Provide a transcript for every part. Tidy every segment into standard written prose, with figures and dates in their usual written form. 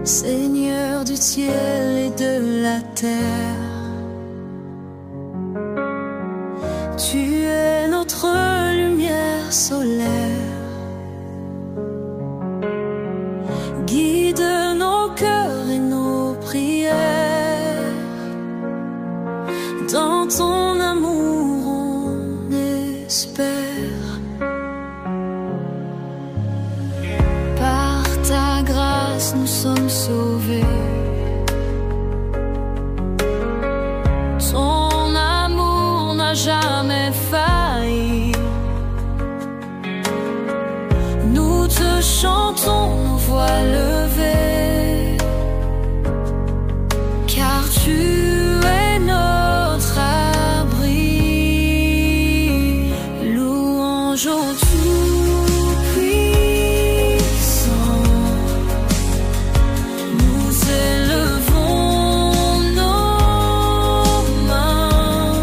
Seigneur du ciel et de la terre. Tu es notre lumière solaire. Guide nos cœurs et nos prières. Dans ton amour on espère. Par ta grâce nous sommes sauvés. Ton amour n'a jamais failli. Nous te chantons nos voix levées, car tu es notre abri. Louange au Tout-Puissant, nous élevons nos mains.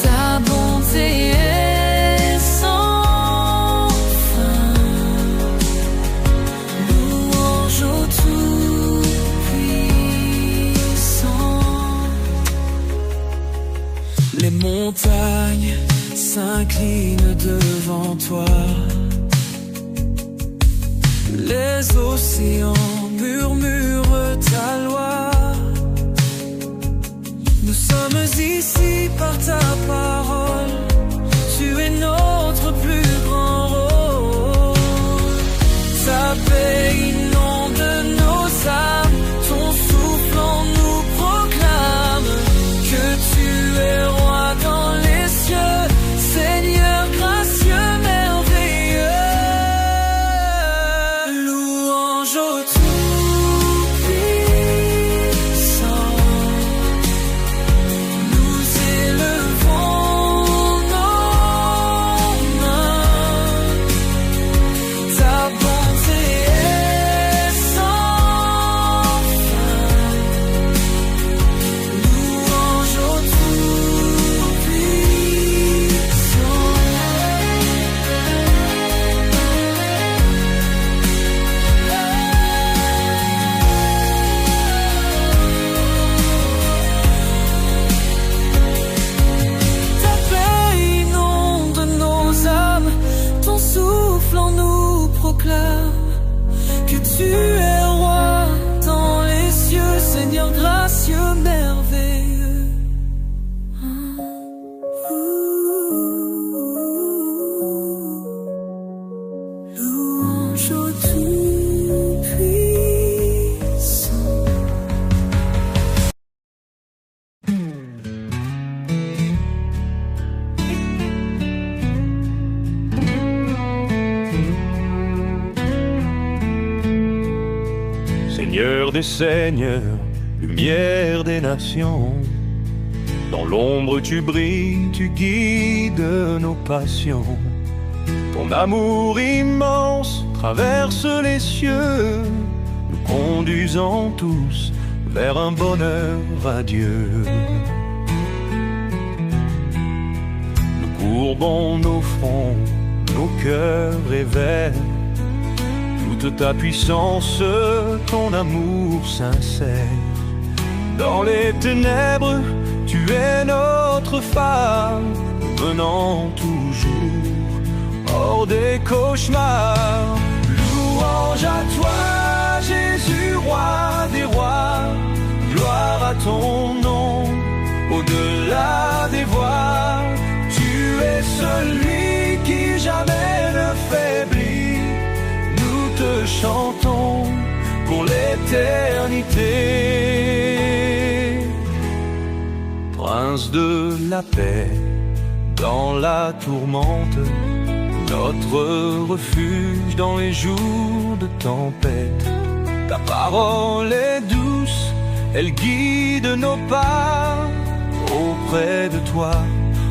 Ta bonté est sans fin. Louange au Tout-Puissant. Les montagnes s'inclinent devant toi. Les océans murmurent ta loi. Nous sommes ici par ta parole. Tu es notre plus grand rôle. Ta paix inonde nos âmes. Ton souffle en nous proclame que tu es roi dans les cieux, Seigneur gracieux, merveilleux. Louange au Tout-Puissant, nous élevons nos mains. Ta bonté est sans fin. Louange au Ta paix inonde nos âmes, ton souffle en nous proclame que tu es roi dans les cieux, Seigneur gracieux, merveilleux. Louange au Tout-Puissant. Seigneur des seigneurs, lumière des nations, dans l'ombre tu brilles, tu guides nos passions. Ton amour immense traverse les cieux, nous conduisant tous vers un bonheur radieux. Nous courbons nos fronts, nos cœurs révèlent toute ta puissance, ton amour sincère. Dans les ténèbres, tu es notre phare, venant toujours hors des cauchemars. Louange à toi, Jésus, roi des rois. Gloire à ton nom, au-delà des voies. Tu es celui qui jamais ne faiblit. Nous te chantons pour l'éternité. Prince de la paix, dans la tourmente, notre refuge dans les jours de tempête. Ta parole est douce, elle guide nos pas. Auprès de toi,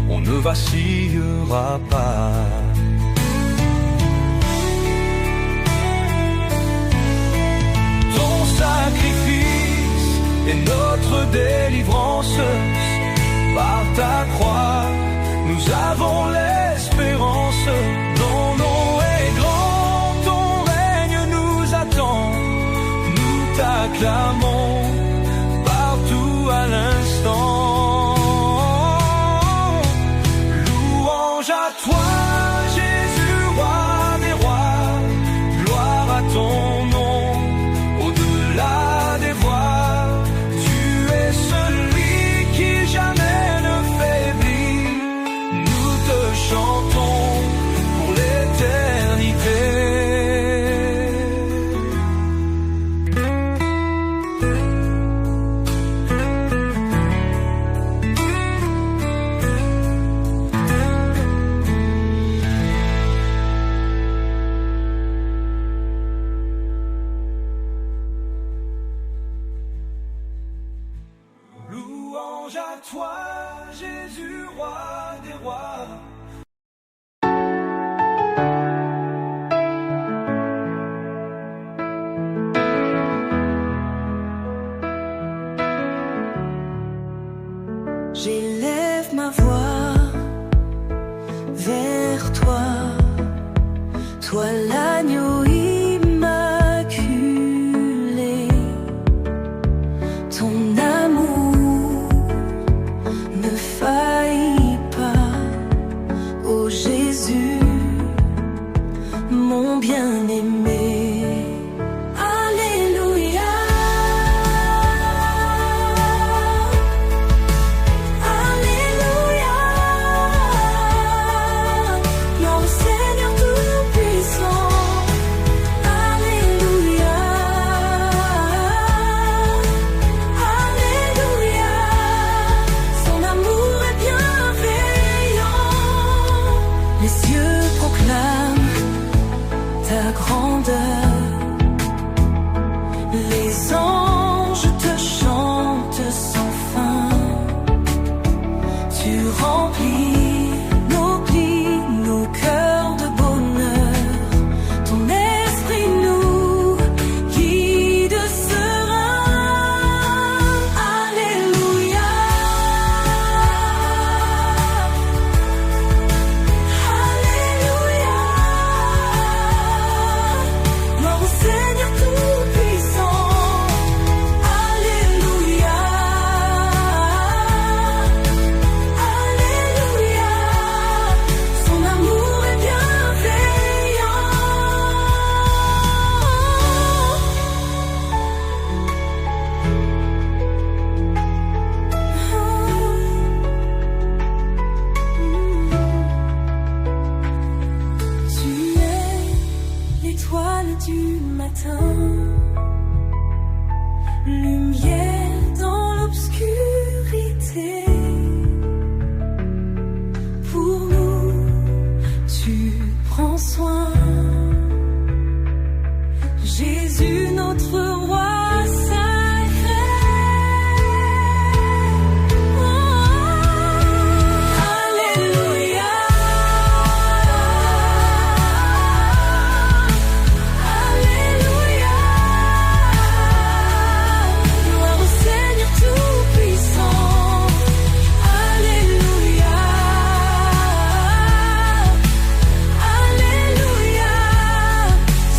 on ne vacillera pas. Ton sacrifice est notre délivrance. Par ta croix, nous avons l'espérance. Ton nom est grand, ton règne nous attend. chantons pour l'éternité. Louange à toi, Jésus, roi des rois. J'élève ma voix vers toi, toi l'agneau immaculé. Ton amour ne faillit pas, ô Jésus, mon bien-aimé. Alléluia. Alléluia. Gloire au Seigneur Tout-Puissant. Alléluia. Alléluia. Son amour est bienveillant. Les cieux proclament ta grandeur. Les anges te chantent sans fin. Tu remplis nos plis, nos cœurs de bonheur. Ton esprit nous guide serein. Alléluia. Alléluia. Gloire au Seigneur Tout-Puissant. Alléluia. Alléluia. Son amour est bienveillant. Tu es l'étoile du matin, lumière dans l'obscurité. Pour nous, tu prends soin. Jésus, notre roi sacré. Alléluia. Alléluia. Gloire au Seigneur Tout-Puissant. Alléluia. Alléluia.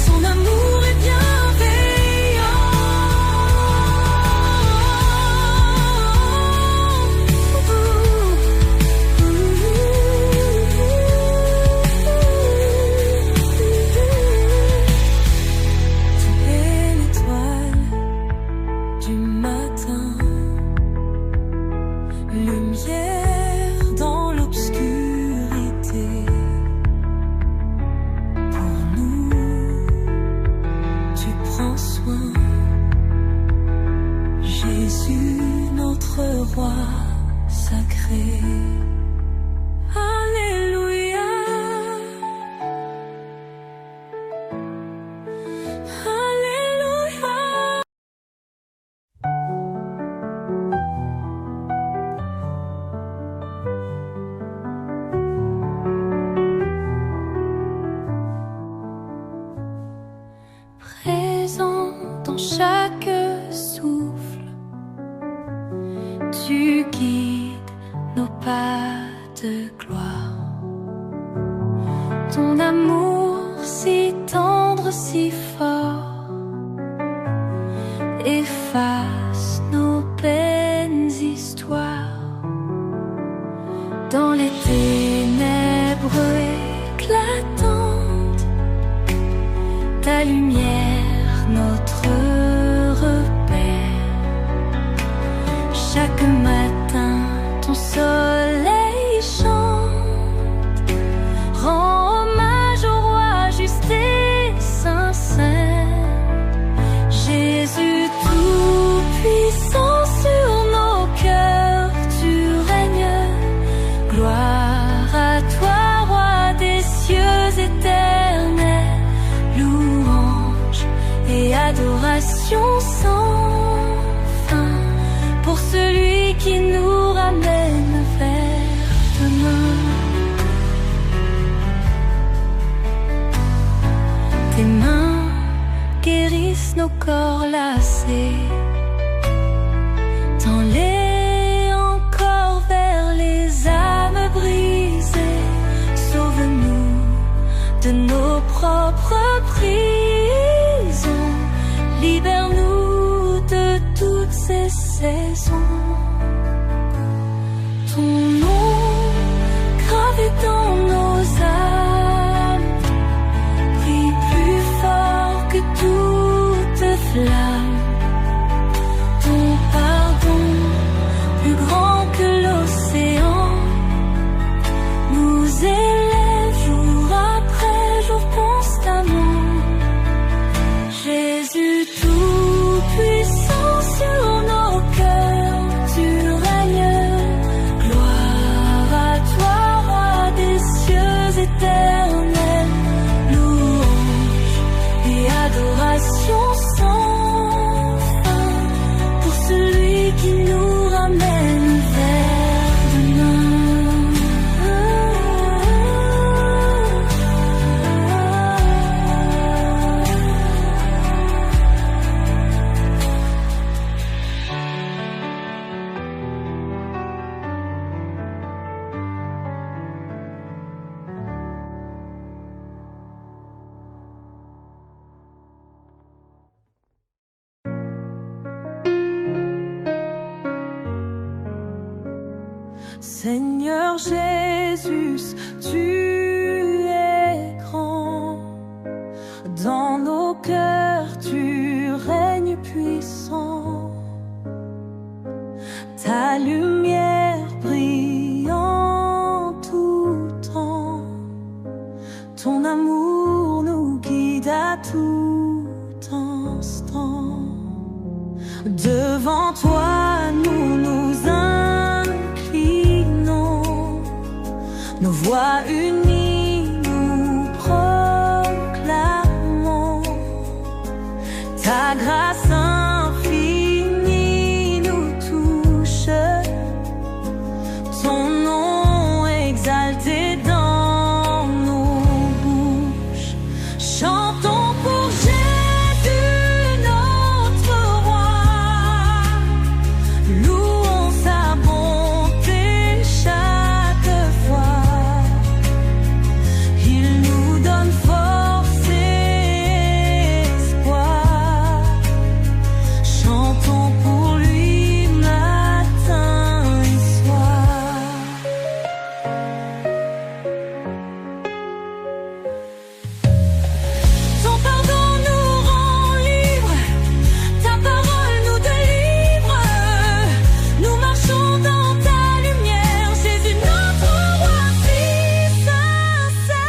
Son amour est bienveillant. Tu es l'étoile du matin, lumière dans l'obscurité. Pour nous, tu prends soin. Jésus, notre roi sacré. Alléluia. Alléluia. Présent dans chaque souffle, tu guides nos pas de gloire. Ton amour si tendre, si fort, efface nos peines histoires. Dans les ténèbres éclatantes, ta lumière, notre repère. Chaque matin, ton soleil chante adoration sans fin pour celui qui nous ramène vers demain. Tes mains guérissent nos corps lassés, tends-les encore vers les âmes brisées. Sauve-nous de nos propres prisons, libère-nous de toutes ces saisons. Ton nom gravé dans nos âmes brille plus fort que toute flamme. Ton pardon plus grand que l'océan nous élève jour après jour constamment. Jésus tout puissant sur nos cœurs, tu règnes. Gloire à toi, roi des cieux éternels. Louange et adoration sans fin pour celui qui nous ramène vers demain. Seigneur Jésus, tu es grand. Dans nos cœurs, tu règnes puissant. Ta lumière brille en tout temps. Ton amour nous guide à tout instant. Devant toi, nous nous inclinons. Nos voix unies, nous proclamons. Ta grâce infinie nous touche. Ton nom exalté dans nos bouches. Chantons pour Jésus notre roi. Louons sa bonté chaque fois. Il nous donne force et espoir. Chantons pour lui matin et soir. Ton pardon nous rend libres, ta parole nous délivre. Nous marchons dans ta lumière, Jésus notre roi si sincère.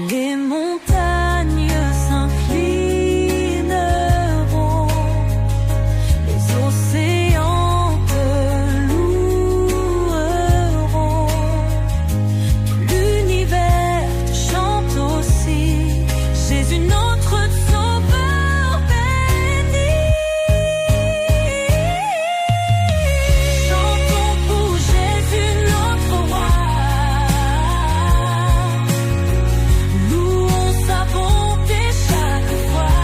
Les montagnes s'inclineront, les océans te loueront. L'univers te chante aussi, Jésus notre sauveur béni. Chantons pour Jésus notre roi. Louons sa bonté chaque fois.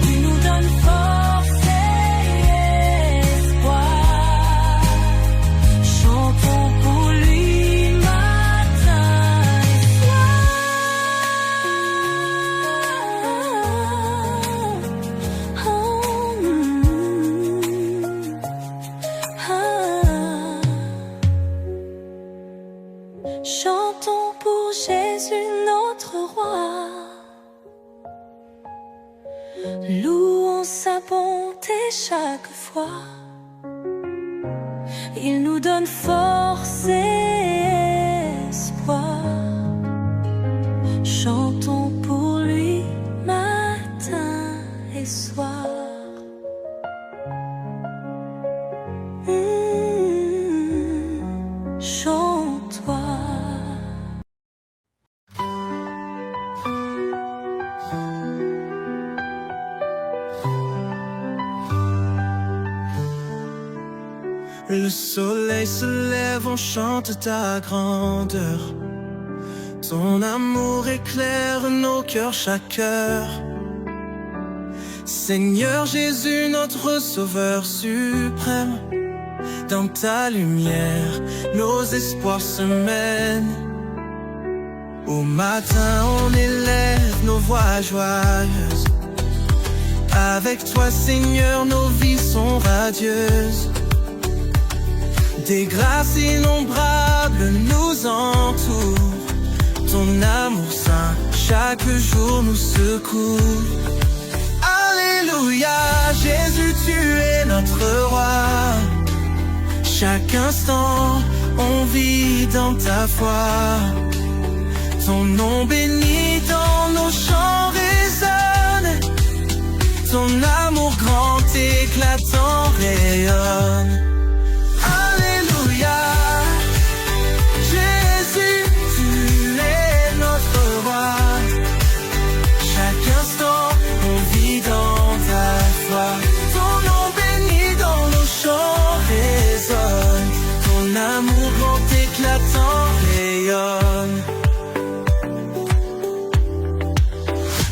Il nous donne force et espoir. Chantons pour lui matin et soir. Chantons pour Jésus notre roi. Louons sa bonté chaque fois. Il nous donne force et espoir. Chantons pour lui matin et soir. Chante-toi. soleil se lève, on chante ta grandeur. Ton amour éclaire nos cœurs chaque heure. Seigneur Jésus, notre Sauveur suprême, dans ta lumière, nos espoirs se mènent. Au matin, on élève nos voix joyeuses. Avec toi, Seigneur, nos vies sont radieuses. Des grâces innombrables nous entourent. Ton amour saint, chaque jour nous secoue. Alléluia, Jésus, tu es notre roi. Chaque instant, on vit dans ta foi. Ton nom béni dans nos chants résonne. Ton amour grand éclatant rayonne. Alléluia, Jésus, tu es notre roi. Chaque instant, on vit dans ta foi. Ton nom béni dans nos chants résonne. Ton amour grand éclatant rayonne.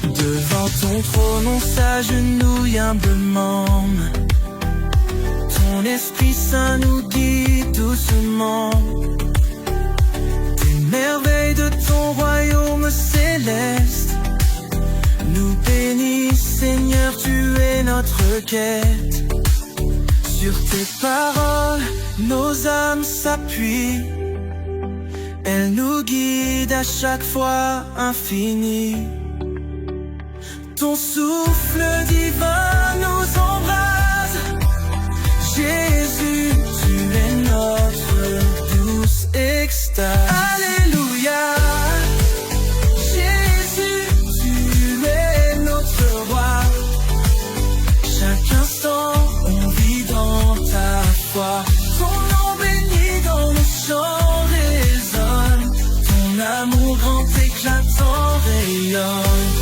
Devant ton trône, on s'agenouille humblement. Ton Esprit Saint nous guide doucement. Des merveilles de ton royaume céleste nous bénissent, Seigneur, tu es notre quête. Sur tes paroles, nos âmes s'appuient. Elles nous guident à chaque fois infinies. Ton souffle divin nous embrase. Jésus, tu es notre douce extase. Alléluia, Jésus, tu es notre roi. Chaque instant, on vit dans ta foi. Ton nom béni dans nos chants résonne. Ton amour grand éclatant rayonne.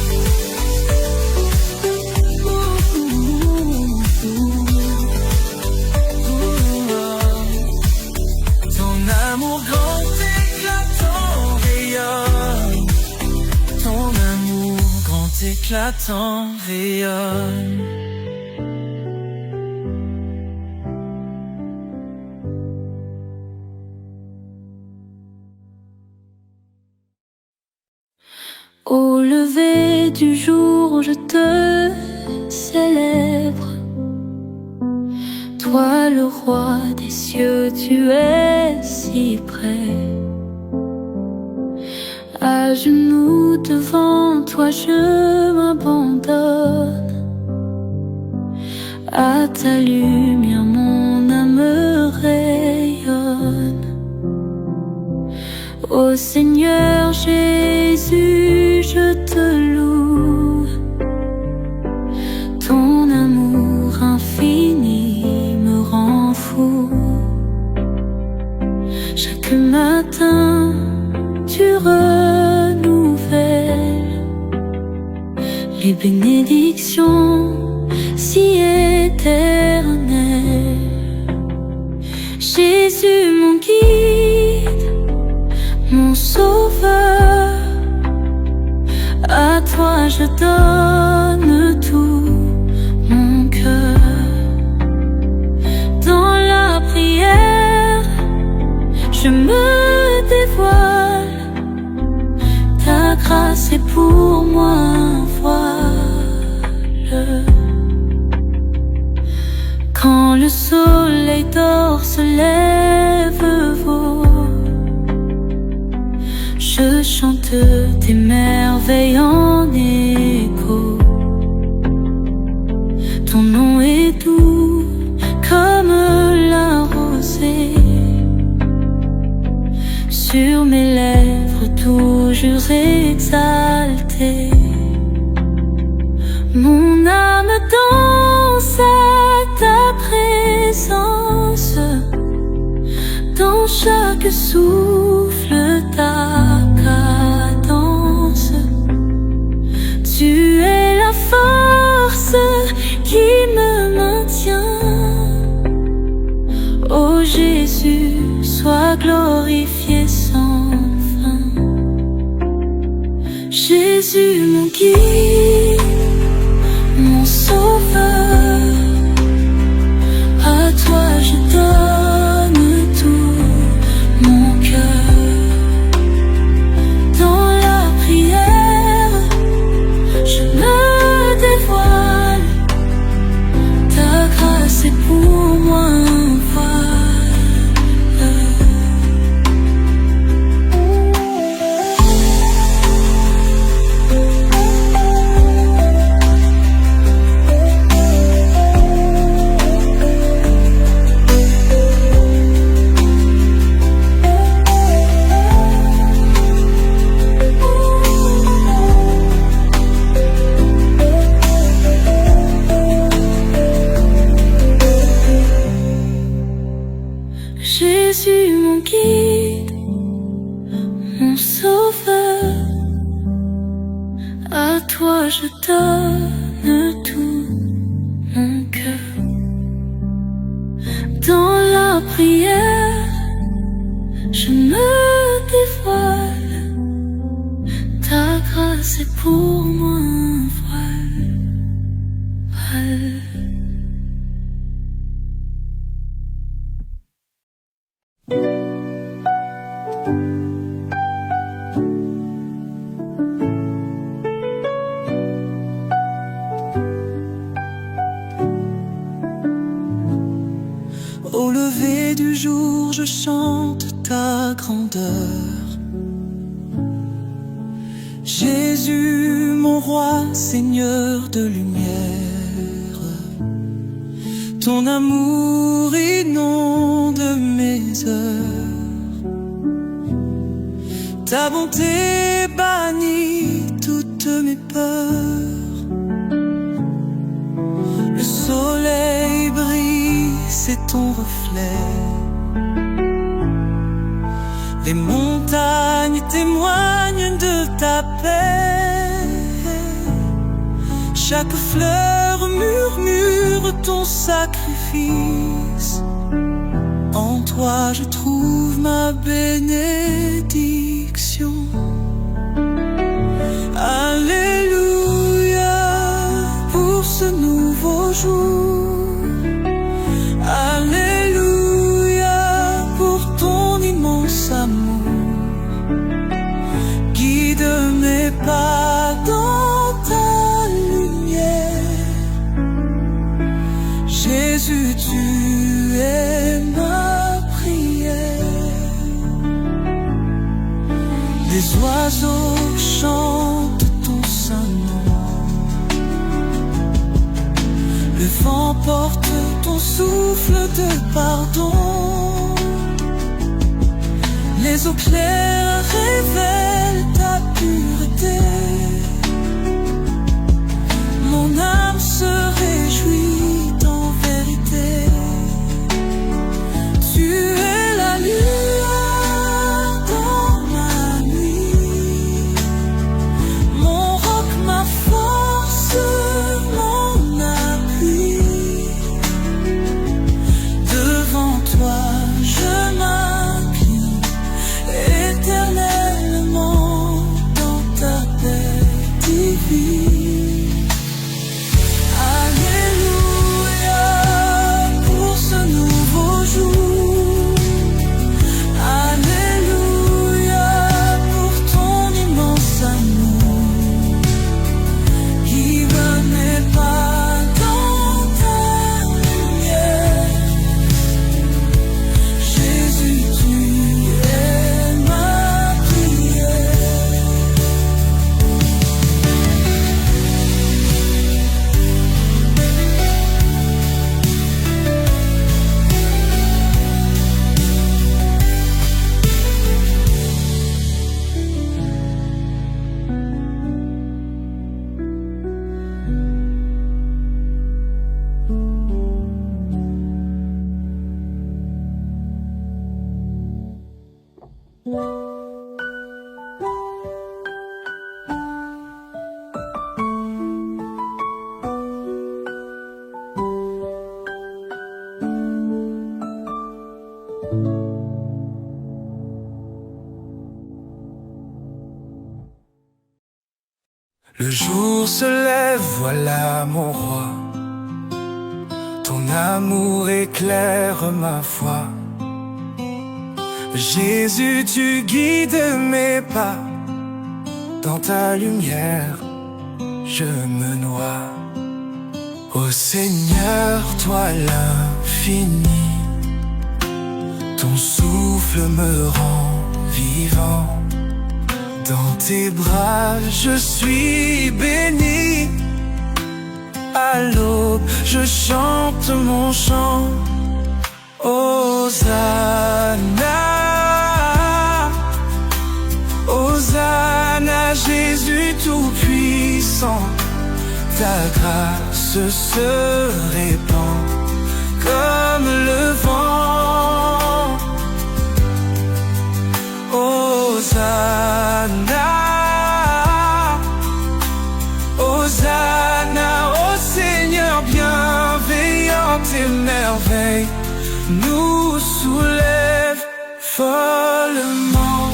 Ton amour grand éclatant rayonne. Ton amour grand éclatant rayonne. Au lever du jour, je te célèbre. Toi, le roi des cieux, tu es si près. À genoux devant toi, je m'abandonne. À ta lumière, mon âme rayonne. Ô Seigneur Jésus, je te loue. Ton amour infini me rend fou. Chaque matin, tu renouvelles les bénédictions si éternelles. Jésus, mon guide, mon sauveur, à toi je donne tout mon cœur. Dans la prière, je me dévoile. Ta grâce est pour moi un voile. Quand le soleil d'or se lève haut, je chante tes merveilles en écho. Ton nom est doux comme la rosée. Sur mes lèvres toujours exaltée. Mon âme danse à ta présence. Dans chaque souffle ta cadence. Tu es la force qui me maintient. Oh Jésus, et sans fin. Jésus mon guide, mon sauveur, à toi je donne tout mon cœur. Dans la prière, je me dévoile, ta grâce est pour moi un voile. Jésus mon guide, mon sauveur, à toi je donne tout mon cœur. Dans la prière, je me dévoile, ta grâce est pour moi un voile. Au lever du jour, je chante ta grandeur. Jésus, mon roi, Seigneur de lumière, ton amour inonde mes heures. Ta bonté bannit toutes mes peurs. Le soleil brille, c'est ton reflet. Les montagnes témoignent de ta paix. Chaque fleur murmure ton sacrifice. En toi je trouve ma bénédiction. Alléluia pour ce nouveau jour. Alléluia pour ton immense amour. Guide mes pas dans ta lumière. Jésus, tu es ma prière. Les oiseaux chantent ton saint nom. Le vent porte ton souffle de pardon. Les eaux claires révèlent ta pureté. Mon âme se réjouit en vérité. Tu es la lueur dans ma nuit. Mon roc, ma force, mon appui. Devant toi je m'incline éternellement dans ta paix divine. Alléluia pour ce nouveau jour. Alléluia pour ton immense amour. Guide mes pas dans ta lumière. Jésus, tu es ma prière. Le jour se lève, voilà mon roi. Ton amour éclaire ma foi. Jésus, tu guides mes pas. Dans ta lumière, je me noie. Ô Seigneur, toi l'infini, ton souffle me rend vivant. Dans tes bras, je suis béni. À l'aube, je chante mon chant. Hosanna, Hosanna, Jésus tout-puissant. Ta grâce se répand comme le vent. Hosanna, Hosanna, ô Seigneur bienveillant, tes merveilles nous soulèvent follement.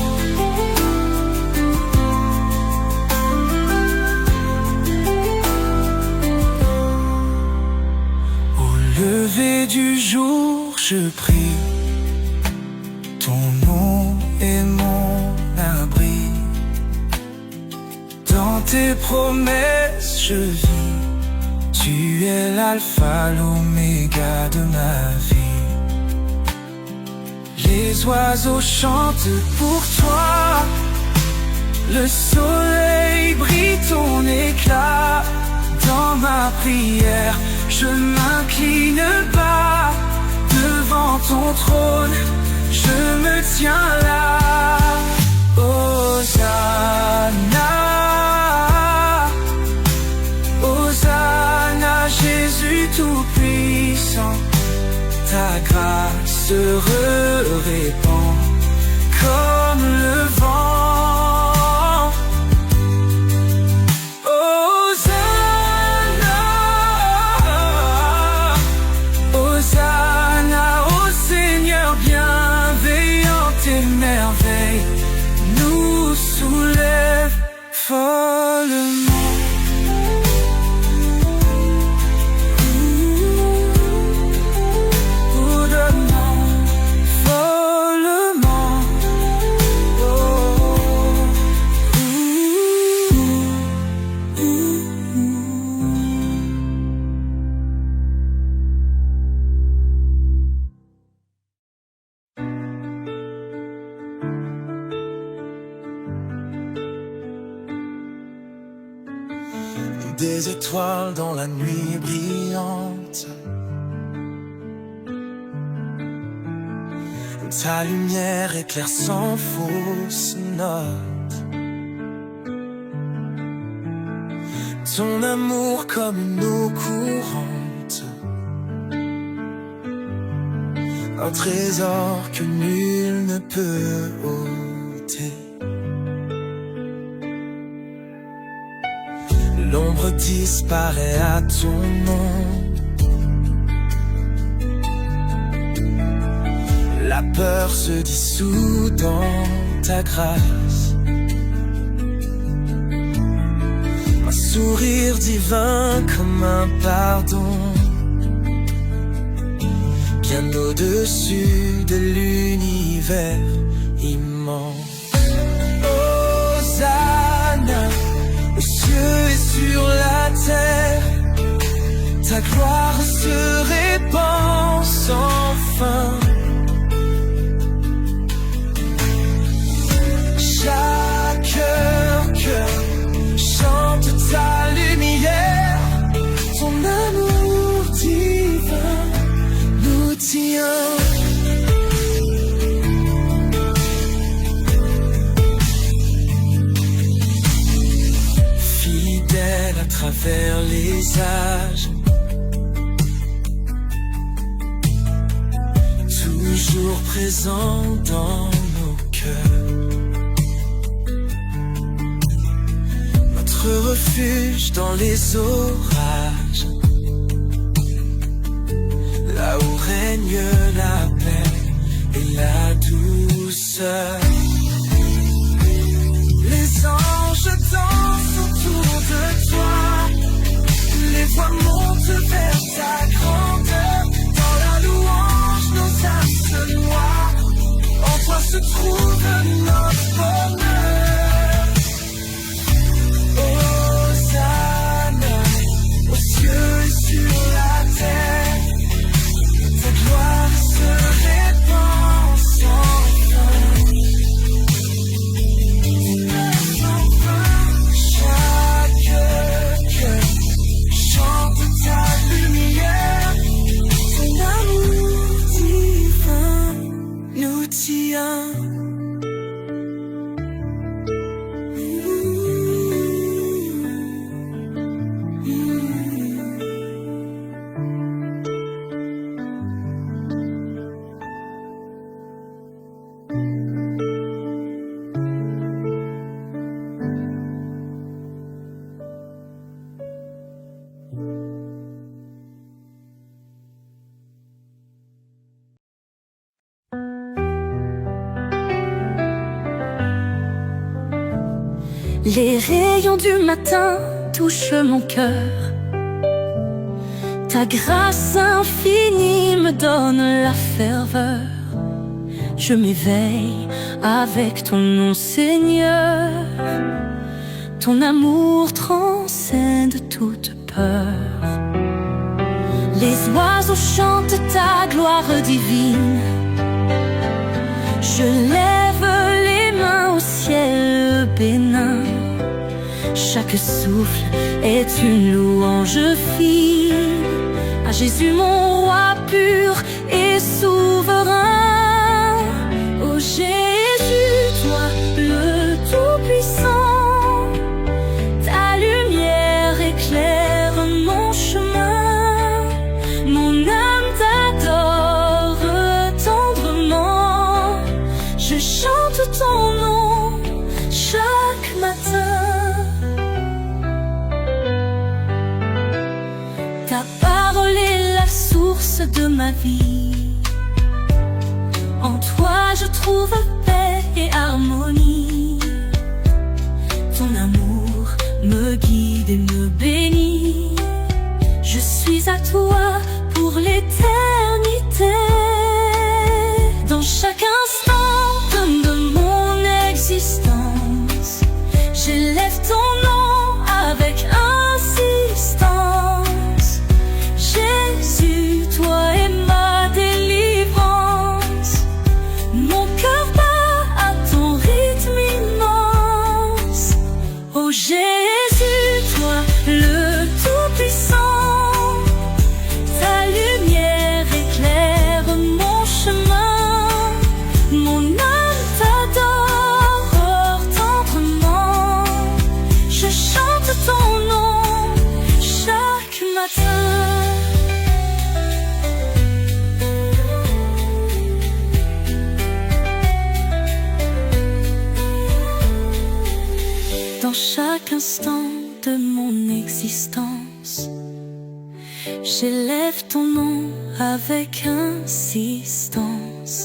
Au lever du jour, je prie, ton nom est mon abri. Dans tes promesses je vis, tu es l'alpha, l'oméga de ma vie. Les oiseaux chantent pour toi, le soleil brille ton éclat. Dans ma prière, je m'incline bas devant ton trône, je me tiens là. Hosanna, Hosanna, Jésus tout-puissant. Ta grâce se répand comme le vent. Hosanna, Hosanna, ô Seigneur bienveillant, tes merveilles nous soulèvent follement. Des étoiles dans la nuit brillante, ta lumière éclaire sans fausse note. Ton amour comme une eau courante, un trésor que nul ne peut ôter. L'ombre disparaît à ton nom, la peur se dissout dans ta grâce. Un sourire divin comme un pardon, bien au-dessus de l'univers immense. Hosanna, aux cieux et sur la terre, ta gloire se répand sans fin. Chaque cœur chante ta lumière, ton amour divin nous tient. Fidèle à travers les âges, toujours présent dans nos cœurs. Notre refuge dans les orages, là où règne la paix et la douceur. Les anges dansent autour de se trouve notre bonheur. Hosanna, aux cieux et sur la terre, ta gloire se répand sans fin. Chaque cœur chante ta lumière, ton amour divin nous tient. Les rayons du matin touchent mon cœur. Ta grâce infinie me donne la ferveur. Je m'éveille avec ton nom, Seigneur. Ton amour transcende toute peur. Les oiseaux chantent ta gloire divine. Je lève les mains au ciel bénin. Chaque souffle est une louange fine à Jésus mon roi pur et souverain. Oh Jésus, toi le Tout-Puissant, ta lumière éclaire mon chemin. Mon âme t'adore tendrement. Je chante ton nom chaque matin. Ta parole est la source de ma vie. En toi je trouve paix et harmonie. Ton amour me guide et me bénit. Je suis à toi pour l'éternité. Dans chaque instant de mon existence, j'élève ton nom avec insistance. Jésus, toi es ma délivrance. Mon cœur bat à ton rythme immense. Oh Jésus, toi le Tout-Puissant, ta lumière éclaire mon chemin. Mon âme t'adore tendrement. Je chante ton nom chaque matin. Dans chaque instant de mon existence, j'élève ton nom avec insistance.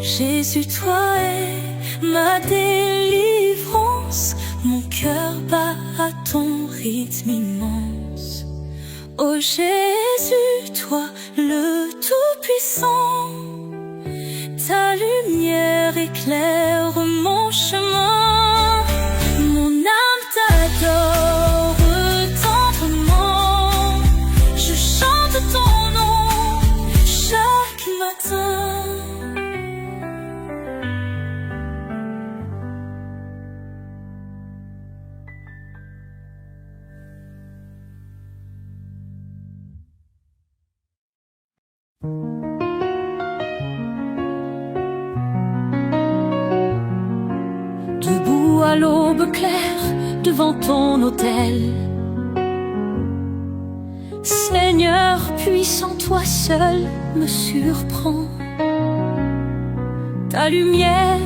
Jésus, toi es ma délivrance. Mon cœur bat à ton rythme immense. Oh Jésus, toi le Tout-Puissant, ta lumière éclaire mon chemin. Mon âme t'adore tendrement. Je chante ton nom chaque matin. Debout à l'aube claire devant ton autel, Seigneur puissant, toi seul me surprends. Ta lumière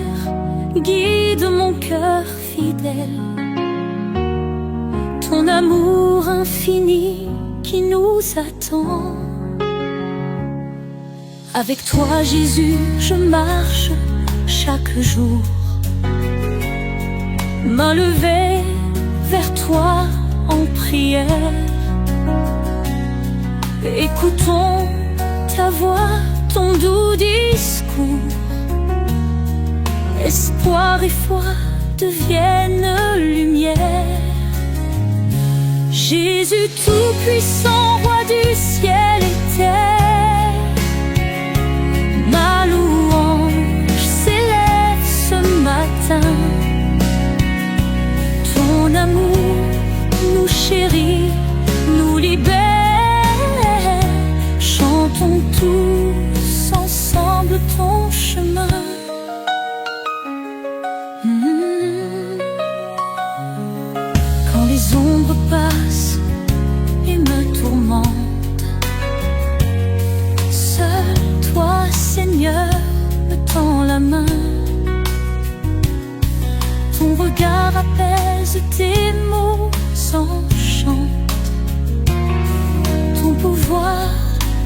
guide mon cœur fidèle. Ton amour infini qui nous attend. Avec toi Jésus je marche chaque jour, main levée vers toi en prière. Écoutons ta voix, ton doux discours. espoir et foi deviennent lumière. Jésus tout-puissant, roi du ciel et terre, ma louange s'élève ce matin. Ton amour nous chérit, nous libère. Chantons tous ensemble ton chemin. Quand les ombres passent et me tourmentent, seul toi, Seigneur, me tends la main. Ton regard apaise, tes mots s'enchantent. Ton pouvoir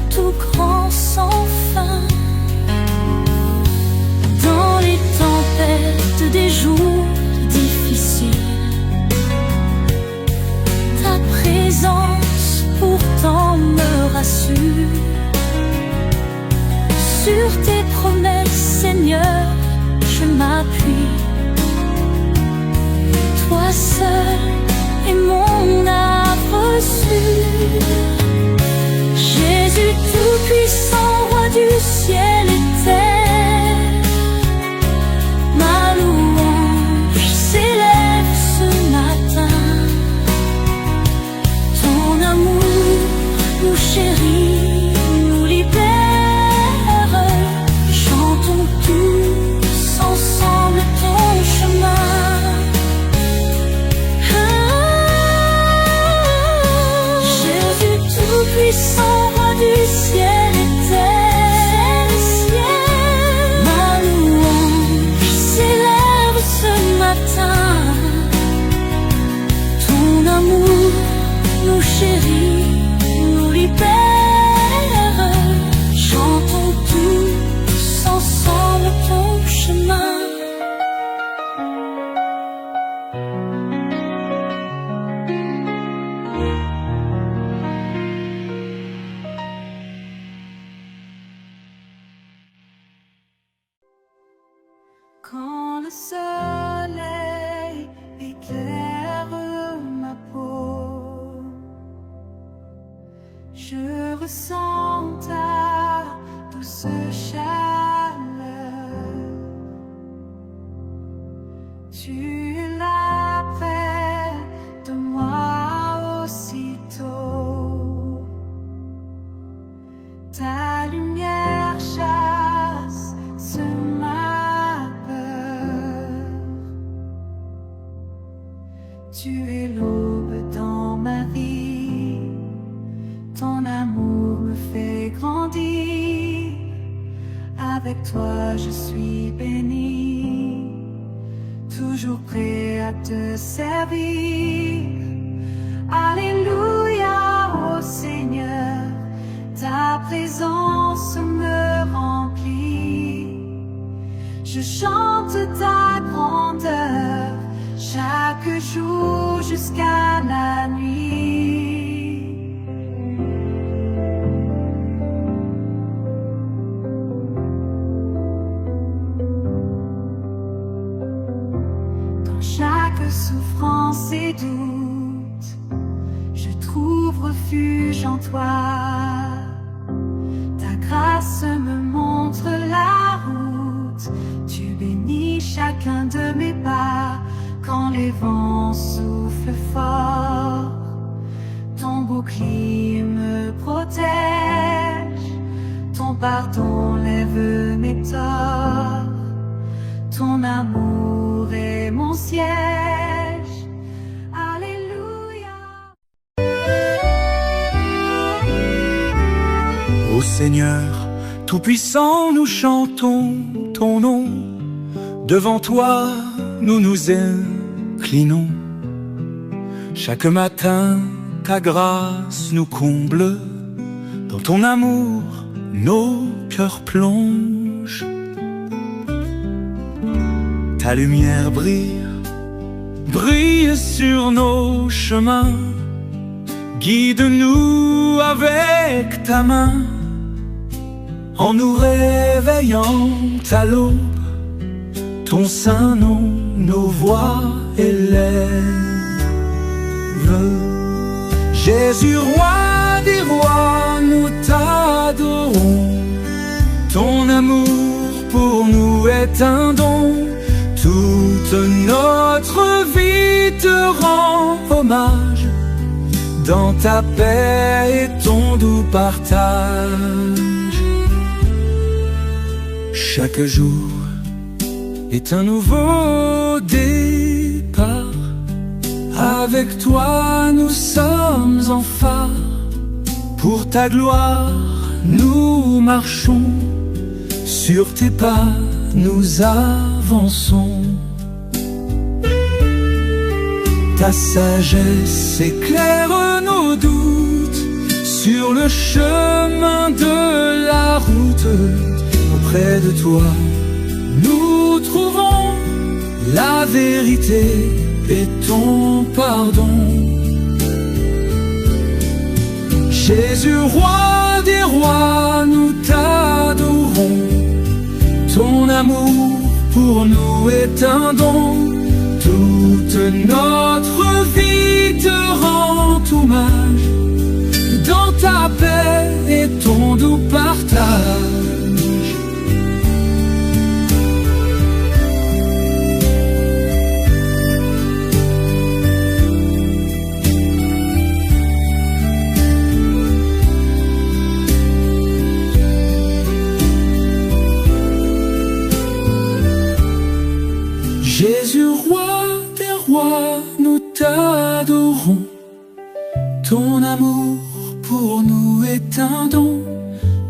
tout grand sans fin. Dans les tempêtes des jours difficiles, ta présence pourtant me rassure. Sur tes promesses, Seigneur, je m'appuie. Toi seul est mon arbre sûr. Jésus tout-puissant, roi du ciel et terre, ma louange s'élève ce matin. Ton amour nous chérit, nous libère. Chantons tous ensemble ton chemin. Jésus tout-puissant, roi du ciel et terre, ma louange s'élève ce matin. Ton amour nous chérit, nous libère. Chantons tous ensemble ton chemin. Quand le soleil éclaire ma peau, je ressens ta douce chaleur. Tu es là près de moi aussitôt. Ta lumière chasse ce ma peur. Tu es l'aube dans ma vie. Ton amour me fait grandir. Avec toi je suis béni, toujours prêt à te servir. Alléluia, ô Seigneur, ta présence me remplit. Je chante ta grandeur chaque jour jusqu'à la nuit. Chaque souffrance et doute, je trouve refuge en toi. Ta grâce me montre la route. Tu bénis chacun de mes pas quand les vents soufflent fort. Ton bouclier me protège. Ton pardon lève mes torts. Ton amour est mon siège. Alléluia. Ô Seigneur, Tout-Puissant, nous chantons ton nom. Devant toi, nous nous inclinons. Chaque matin, ta grâce nous comble. Dans ton amour, nos cœurs plongent. Ta lumière brille, brille sur nos chemins. Guide-nous avec ta main, en nous réveillant à l'aube. ton saint nom, nos voix élèvent. Jésus, roi des rois, nous t'adorons. Ton amour pour nous est un don. Toute notre vie te rend hommage. Dans ta paix et ton doux partage. Chaque jour est un nouveau départ. Avec toi nous sommes en phare. Pour ta gloire nous marchons. Sur tes pas nous avançons. Ta sagesse éclaire nos doutes. Sur le chemin de la route, auprès de toi nous trouvons la vérité et ton pardon. Jésus, roi des rois, nous t'adorons. Ton amour pour nous est un don. Toute notre vie te rend hommage. Dans ta paix et ton doux partage. Jésus, roi des rois, nous t'adorons. Ton amour pour nous est un don.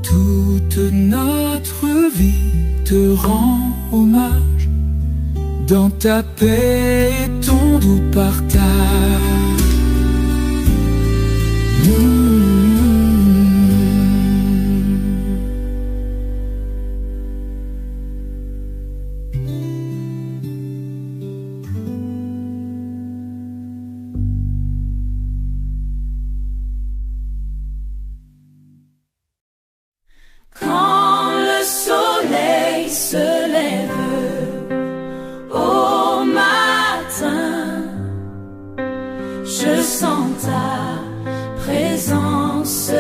Toute notre vie te rend hommage. Dans ta paix et ton doux partage. Quand le soleil se lève au matin, je sens ta présence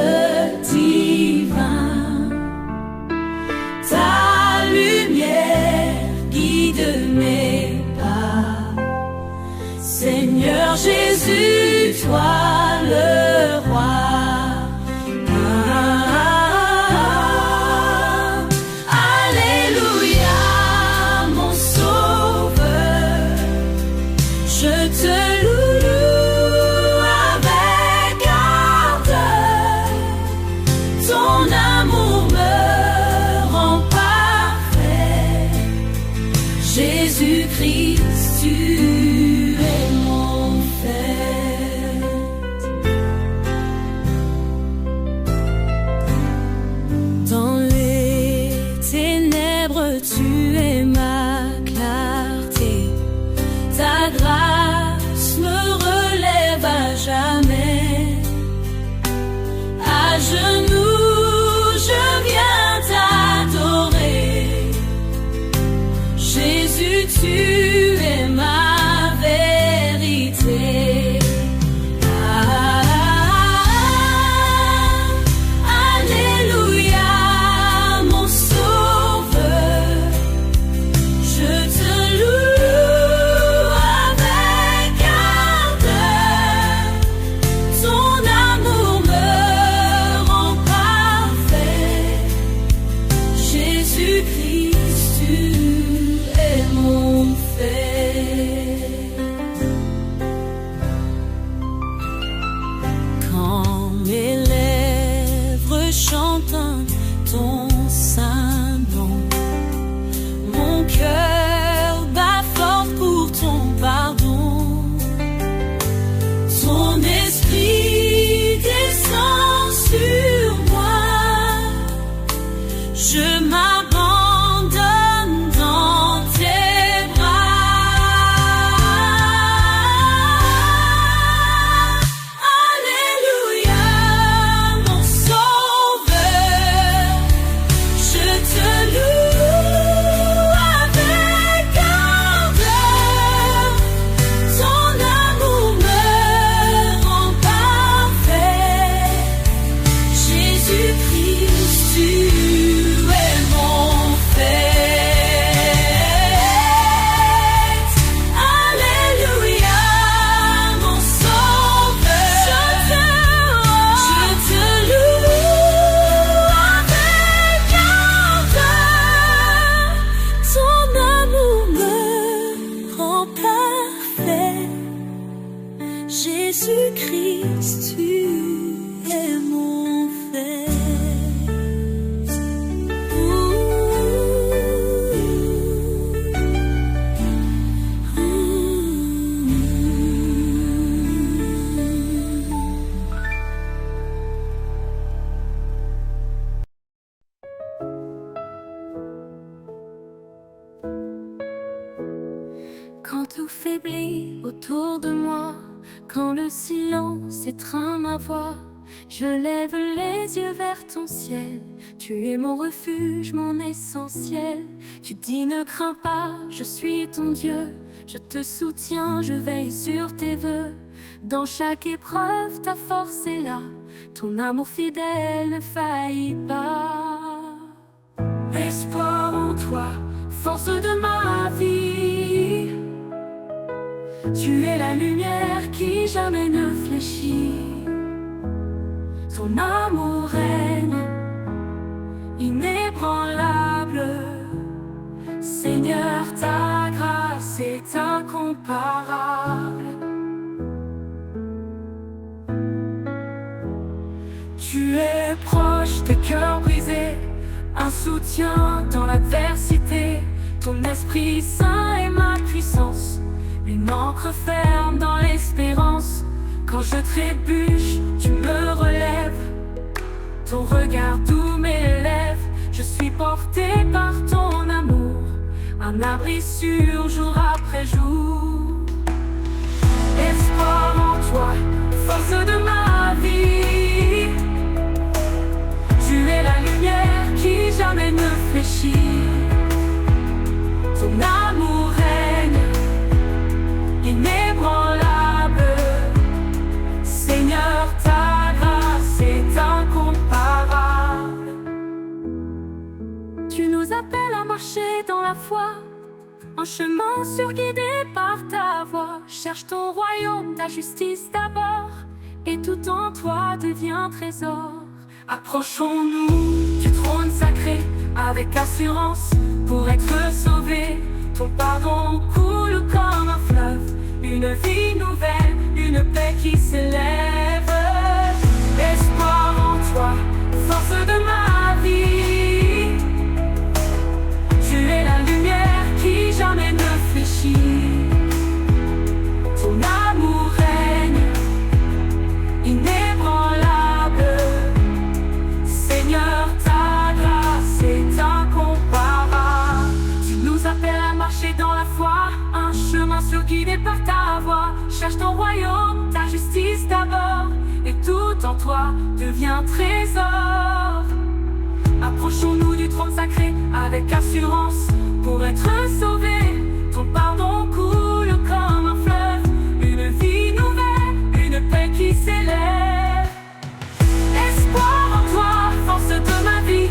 divine. Ta lumière guide mes pas. Seigneur Jésus, toi le roi. Jésus-Christ, tu es mon fait. Dans les ténèbres, tu es ma clarté. Ta grâce me relève à jamais. À genoux, je viens t'adorer. Jésus, tu es ma vérité. Alléluia, mon sauveur. Je te loue avec Jésus-Christ, tu es mon frère. Quand tout faiblit autour de moi, quand le silence étreint ma voix, je lève les yeux vers ton ciel. Tu es mon refuge, mon essentiel. Tu dis ne crains pas, je suis ton Dieu. Je te soutiens, je veille sur tes vœux. Dans chaque épreuve, ta force est là. Ton amour fidèle ne faillit pas. Espoir en toi, force de ma vie. Tu es la lumière qui jamais ne fléchit. Ton amour règne, inébranlable. Seigneur, ta grâce est incomparable. Tu es proche des cœurs brisés, un soutien dans l'adversité. Ton Esprit Saint est ma puissance, une ancre ferme dans l'espérance. Quand je trébuche, tu me relèves. Ton regard doux m'élève. Je suis porté par ton amour, un abri sûr jour après jour. Espoir en toi, force de ma vie. Tu es la lumière qui jamais ne fléchit. Ton amour règne, inébranlable. Seigneur, ta grâce est incomparable. Tu nous appelles à marcher dans la foi, un chemin surguidé par ta voix. Cherche ton royaume, ta justice d'abord, et tout en toi devient trésor. Approchons-nous du trône sacré avec assurance pour être sauvés. Ton pardon coule comme un fleuve, une vie nouvelle, une paix qui s'élève. Espoir en toi, force de ma vie. Tu es la lumière qui jamais ne fléchit. Ton amour règne, inébranlable. Seigneur, ta grâce est incomparable. Tu nous appelles à marcher dans la foi, un chemin surguidé par ta voix. Cherche ton royaume, ta justice d'abord, et tout en toi devient trésor. Approchons-nous du trône sacré avec assurance pour être sauvés. Ton pardon coule comme un fleuve, une vie nouvelle, une paix qui s'élève. Espoir en toi, force de ma vie.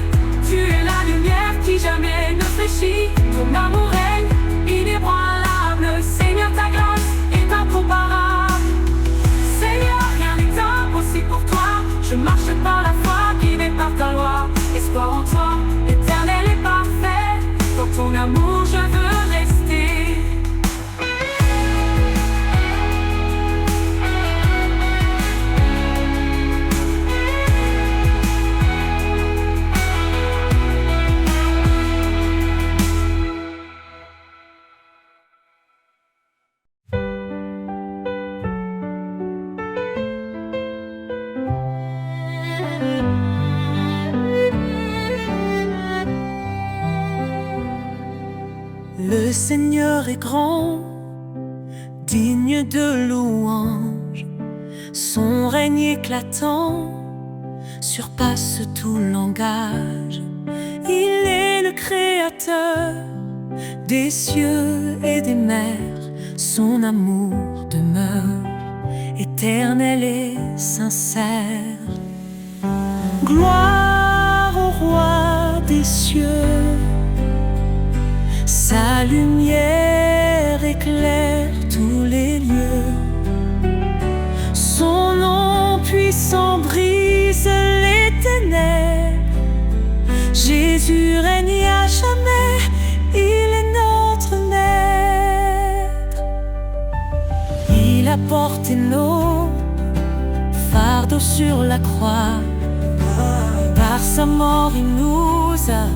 Tu es la lumière qui jamais ne fléchit. Ton amour règne, inébranlable. Seigneur, ta grâce est incomparable. Seigneur, rien n'est impossible pour toi. Je marche par la foi, guidé par ta loi. Espoir en toi, éternel et parfait. Dans ton amour je veux rester. Le Seigneur est grand, digne de louange. Son règne éclatant surpasse tout langage. Il est le créateur des cieux et des mers. Son amour demeure éternel et sincère. Gloire au roi des cieux. Sa lumière éclaire tous les lieux. Son nom puissant brise les ténèbres. Jésus règne à jamais, il est notre maître. Il a porté nos sur la croix. Par sa mort, il nous a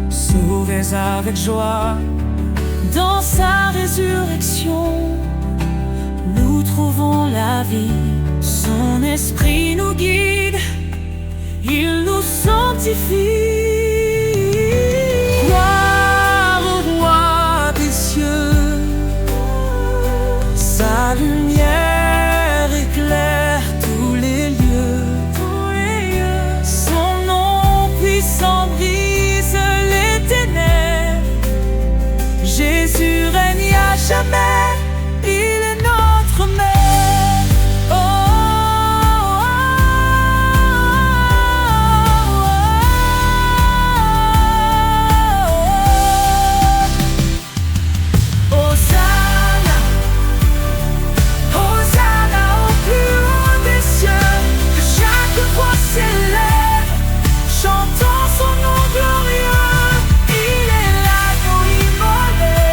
sauvés avec joie. Dans sa résurrection, nous trouvons la vie. Son esprit nous guide, il nous sanctifie. Gloire au roi des cieux, sa lumière éclaire tous les lieux. Son nom puissant brise les ténèbres. Jésus règne à jamais, il est notre maître. Oh, Hosanna, Hosanna au plus haut des cieux, que chaque voix s'élève, chantant son nom glorieux. Il est l'agneau immolé,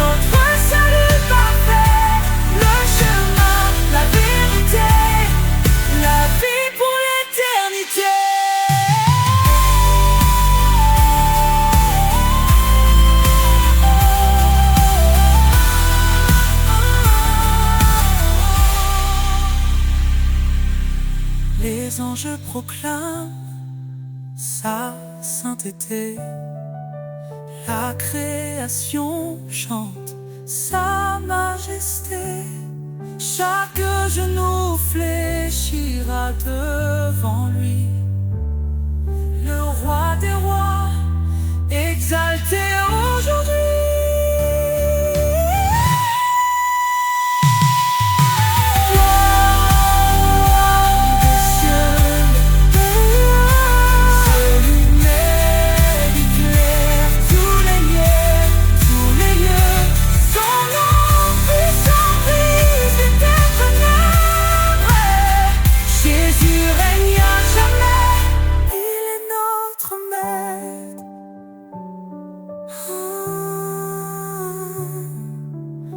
notre salut parfait, le chemin, la vérité, la vie pour l'éternité. les anges proclament sa sainteté. La création chante sa majesté. Chaque genou fléchira devant lui. Le roi des rois, exalté aujourd'hui.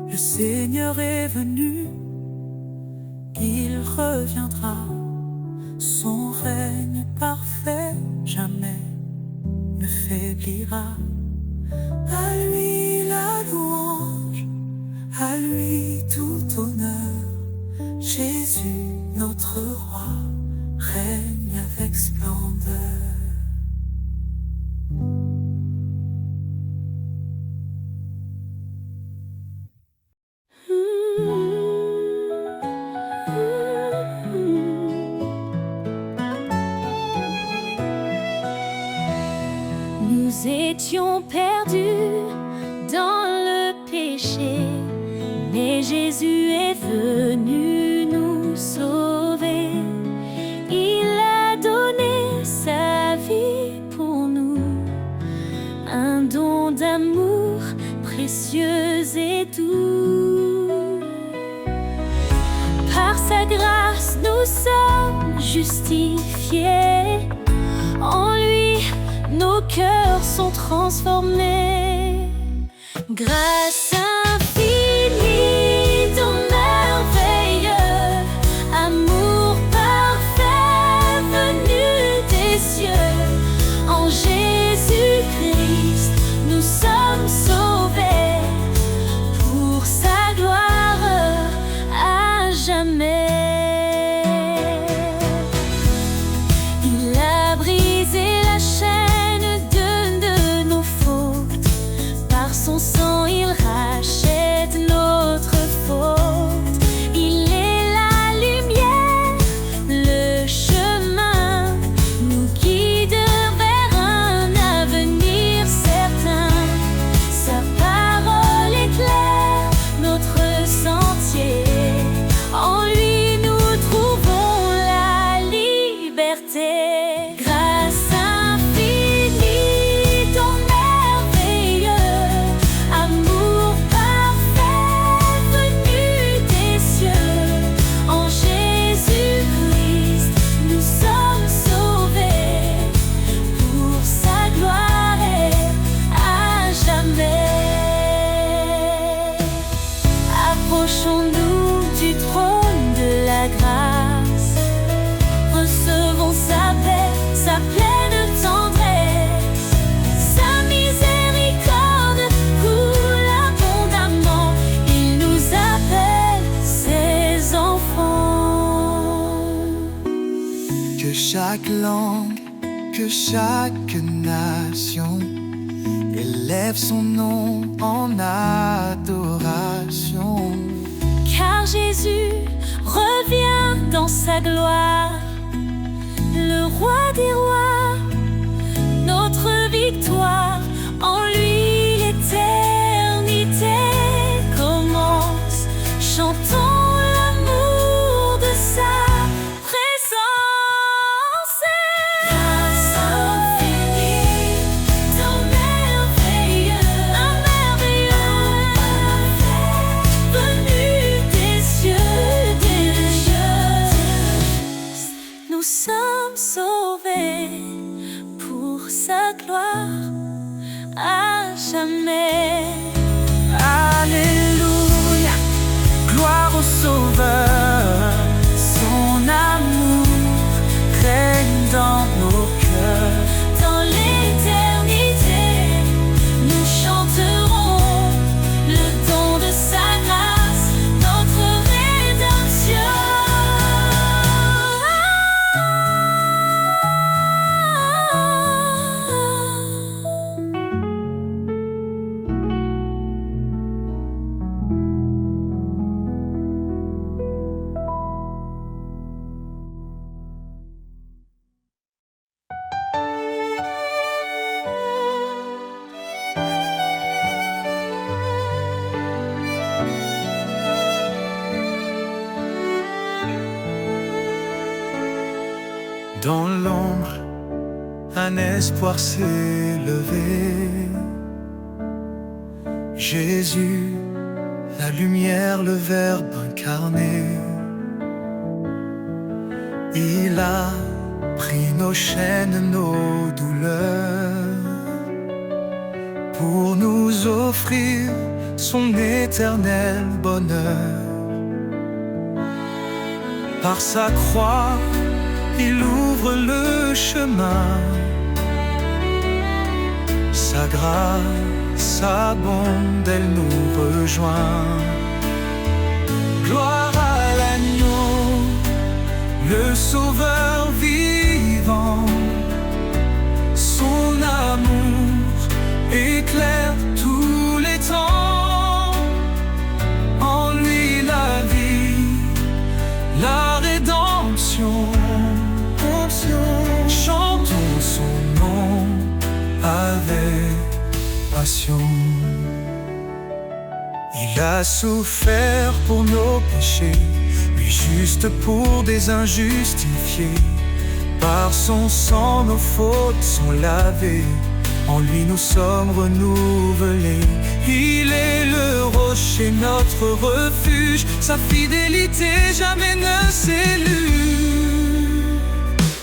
Le Seigneur est venu, il reviendra. Son règne parfait jamais ne faiblira. À lui la louange, à lui tout honneur. Jésus, notre roi, règne avec splendeur. Nous étions perdus dans le péché, mais Jésus est venu nous sauver. Il a donné sa vie pour nous, un don d'amour précieux et doux. Par sa grâce, nous sommes justifiés. En lui, nos cœurs sont transformés. Grâce infinie, ton merveilleux amour parfait venu des cieux. En Jésus-Christ, nous sommes sauvés pour sa gloire à jamais. Il a brisé la chaîne de nos fautes. Par son sang, il rachète notre faute. Il est la lumière, le chemin, nous guide vers un avenir certain. Sa parole éclaire notre sentier. En lui, nous trouvons la liberté. Grâce infinie, ton merveilleux amour parfait venu des cieux. En Jésus-Christ, nous sommes sauvés pour sa gloire et à jamais. Approchons-nous du trône de la grâce chaque langue, que chaque nation élève son nom en adoration. Car Jésus revient dans sa gloire, le roi des rois, notre victoire. En lui l'éternité commence. Chantons l'amour de sa présence. Grâce infinie, ton merveilleux, un merveilleux, venu des cieux, nous sommes sauvés pour sa gloire à jamais. Alléluia, gloire au Sauveur. Son amour règne dans nos cœurs. Dans l'éternité, nous chanterons le don de sa grâce, notre rédemption. Dans l'ombre, un espoir s'est levé. Jésus, la lumière, le Verbe incarné. Il a pris nos chaînes, nos douleurs, pour nous offrir son éternel bonheur. Par sa croix, il ouvre le chemin. Sa grâce abonde, elle nous rejoint. Gloire à l'agneau, le Sauveur vivant. Son amour éclaire tous les temps. En lui la vie, la rédemption. Chantons son nom avec passion. Il a souffert pour nos péchés, lui juste pour des injustifiés. Par son sang nos fautes sont lavées, en lui nous sommes renouvelés. Il est le rocher, notre refuge, sa fidélité jamais ne s'élude.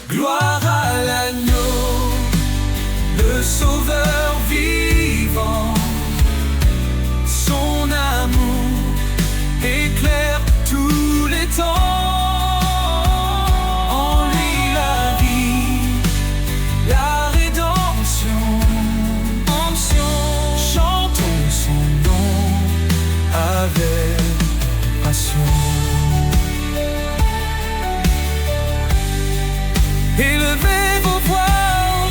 Gloire à l'agneau, le Sauveur vivant. Son amour éclaire tous les temps. En lui la vie, la rédemption. Chantons son nom avec passion. Élevez vos voix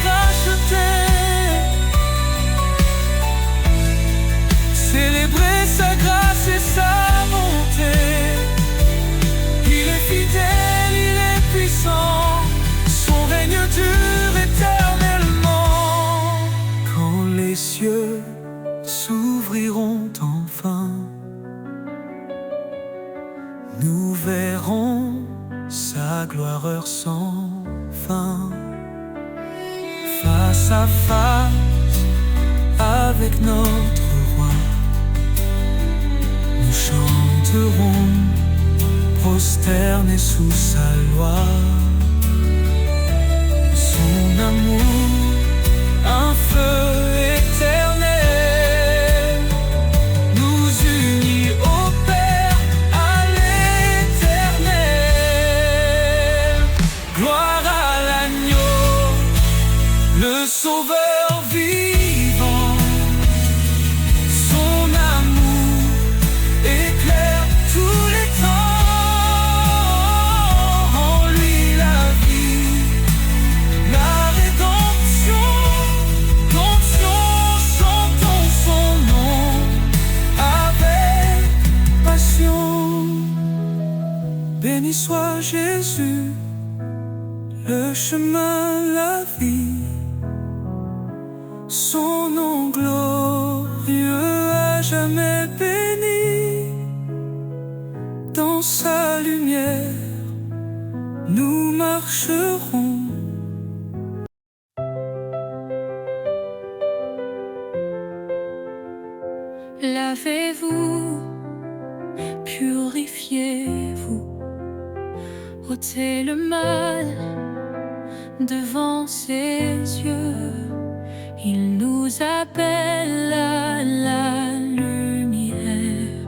rachetés, célébrez sa grâce et sa bonté. Il est fidèle, il est puissant, son règne dure éternellement. Quand les cieux s'ouvriront enfin, nous verrons sa gloire heure sans fin. Face à face avec notre roi, nous chanterons prosternés sous sa loi. Son amour, un feu éternel, nous unit au Père à l'éternel. Gloire à l'agneau, le Sauveur vivant. Son amour éclaire tous les temps. En lui la vie, Béni soit Jésus, le chemin, la vie. Son nom glorieux à jamais béni. Dans sa lumière, nous marcherons. Lavez-vous, purifiez-vous, ôtez le mal devant ses yeux. Il nous appelle à la lumière.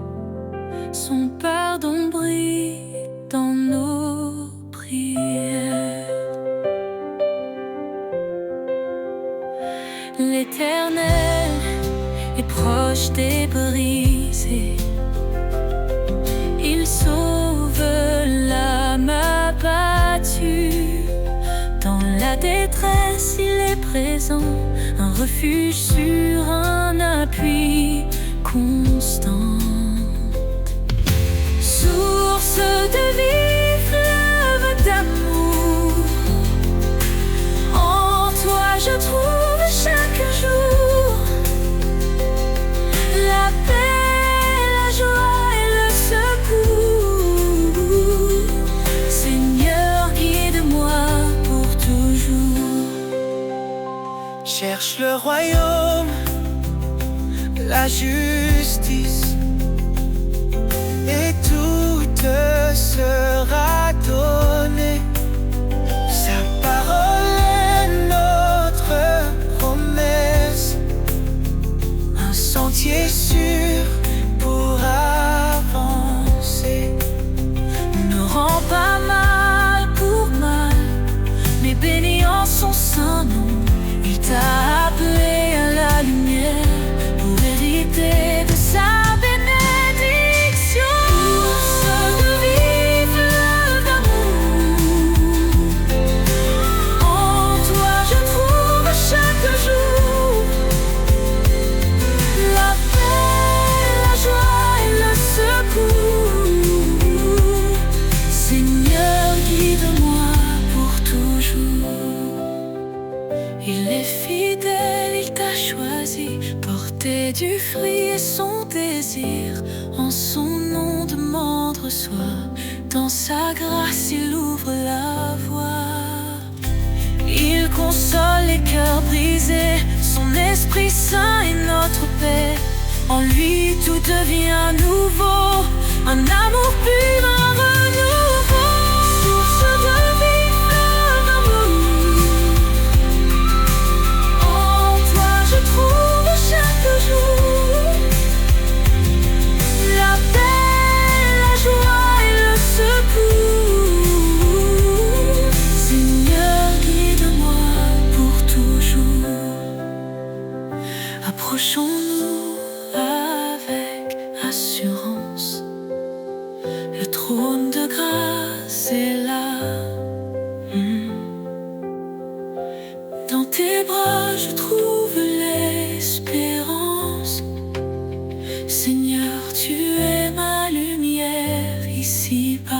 Son pardon brille dans nos prières. L'Éternel est proche des brisés. Il sauve l'âme abattue. Dans la détresse, il est présent, un refuge sur un appui constant. Source de vie, fleuve d'amour, en toi je trouve chaque jour la paix, la joie et le secours. Seigneur, guide-moi pour toujours. Cherche le royaume, la justice, et tout te sera donné. Sa parole est notre promesse, un sentier sûr pour avancer. Ne rends pas mal pour mal, mais bénis en son saint nom. Il t'a appelé à la lumière pour hériter de sa bénédiction. Source de vie, fleuve d'amour, en toi je trouve chaque jour la paix, la joie et le secours. Seigneur, guide-moi pour toujours. Il est fidèle, il t'a choisi, porter du fruit est son désir. En son nom demande, reçoit, dans sa grâce il ouvre la voie. Il console les cœurs brisés, son Esprit Saint est notre paix. En lui tout devient nouveau, un amour pur, un renouveau. Source de vie, fleuve d'amour, en toi je trouve chaque jour la paix, la joie et le secours. Seigneur, guide-moi pour toujours. Approchons-nous avec assurance. Le trône de grâce est là. Dans tes bras je trouve l'espérance. Seigneur, tu es ma lumière ici-bas.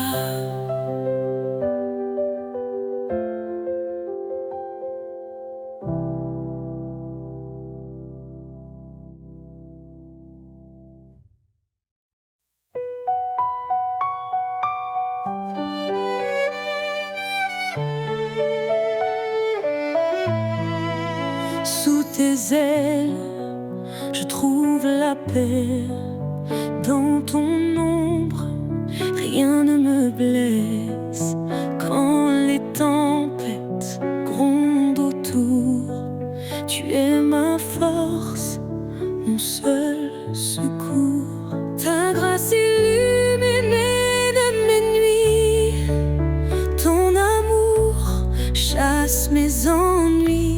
Sous tes ailes, je trouve la paix. Dans ton ombre, rien ne me blesse. Quand les tempêtes grondent autour, tu es ma force, mon seul secours. Ta grâce illuminée de mes nuits, ton amour chasse mes ennuis.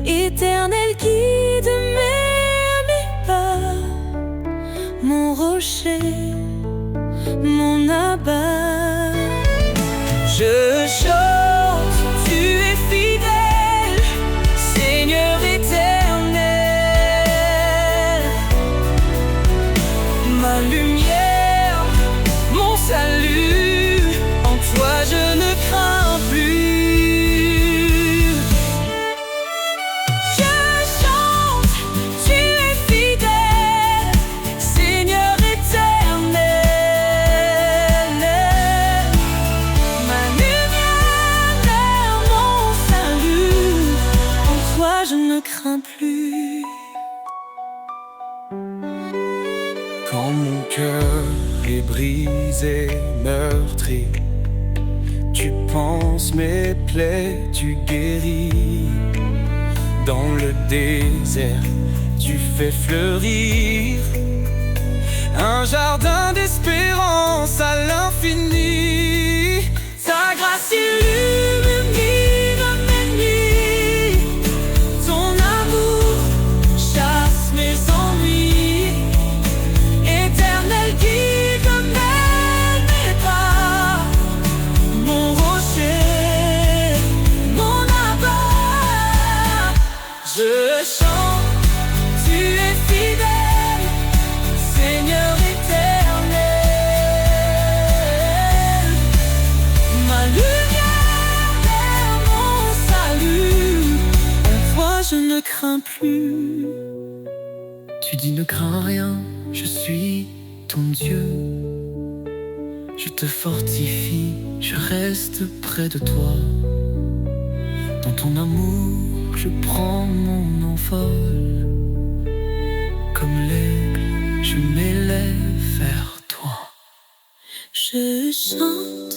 Éternel, guide mes pas cœur est brisé, meurtri. Tu penses mes plaies, tu guéris. Dans le désert, tu fais fleurir un jardin d'espérance à l'infini. Ta grâce illumine mes nuits. Ton amour chasse mes ennuis. Éternel guide mes pas. Mon rocher, mon abat. Je chante, tu es fidèle, Seigneur éternel. Ma lumière vers mon salut. En toi je ne crains plus. Tu dis ne crains rien, je suis ton Dieu. Je te fortifie, je reste près de toi. Dans ton amour, je prends mon envol. Comme l'aigle, je m'élève vers toi. Je chante,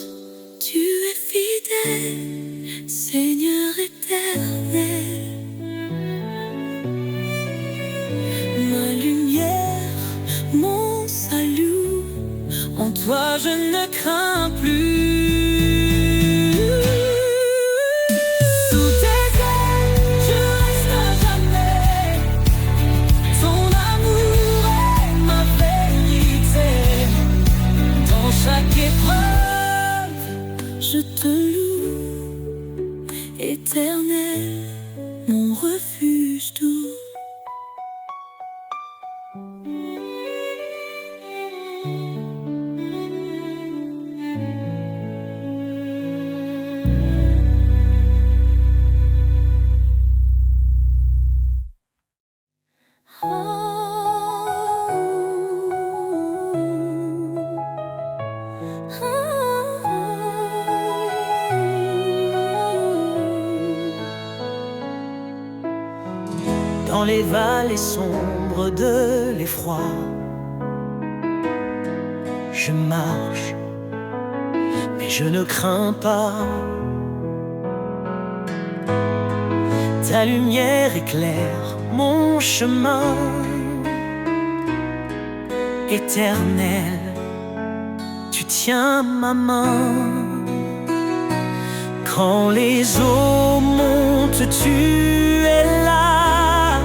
tu es fidèle, Seigneur éternel. Ma lumière, mon salut, En toi je ne crains plus. Sous tes ailes, je reste à jamais. Ton amour est ma vérité. Dans chaque épreuve, je te loue, éternel, mon refuge doux. Dans les vallées sombres de l'effroi, je marche, mais je ne crains pas. Ta lumière éclaire mon chemin. Éternel, tu tiens ma main. Quand les eaux montent, tu es là.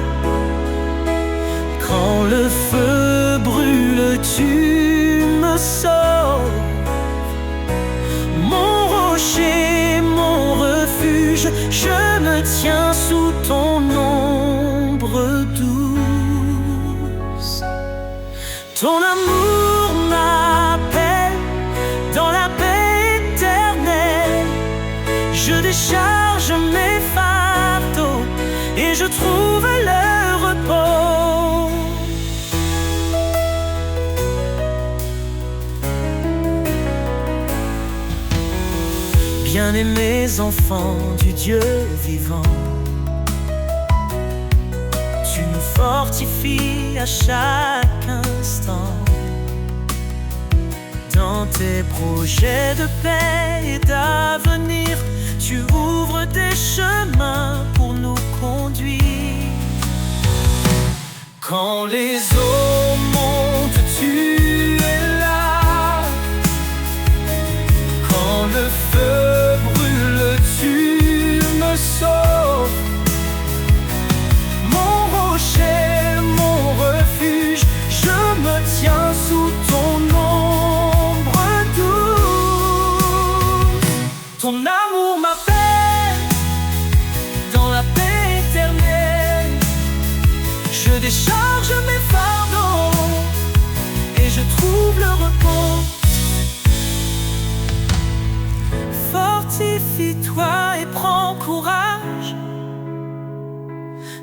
Quand le feu brûle, tu me sauves. Mon rocher, mon refuge, je me tiens sous ton ombre douce. Ton amour m'appelle dans la paix éternelle. Je décharge mes fardeaux et je trouve le repos. Bien-aimés enfants du Dieu vivant, tu nous fortifies à chaque instant. Dans tes projets de paix et d'avenir, tu ouvres des chemins pour nous conduire. Quand les eaux montent, tu es là. Quand le feu brûle, tu me sauves. Mon rocher, mon refuge, je me tiens sous ton ombre douce. Ton amour m'appelle dans la paix éternelle. Je décharge mes fardeaux et je trouve le repos. Fortifie-toi et prends courage.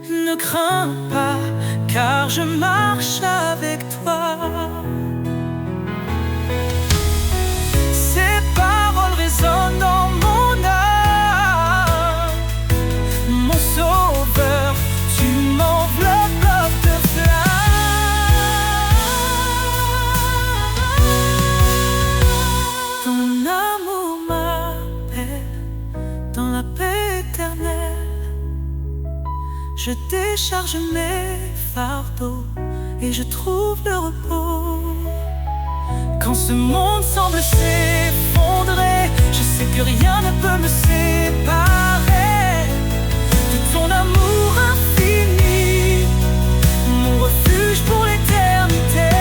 Ne crains pas, car je marche avec toi. Ces paroles résonnent dans mon âme. Mon sauveur, tu m'enveloppes de flammes. décharge mes fardeaux et je trouve le repos. Quand ce monde semble s'effondrer, je sais que rien ne peut me séparer de ton amour infini, mon refuge pour l'éternité.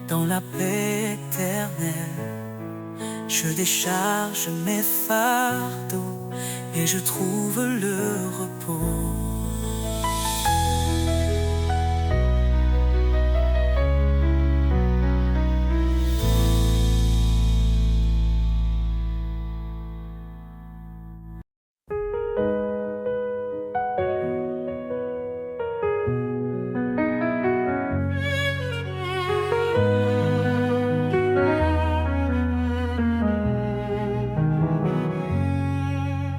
Dans la paix éternelle, je décharge mes fardeaux et je trouve le repos.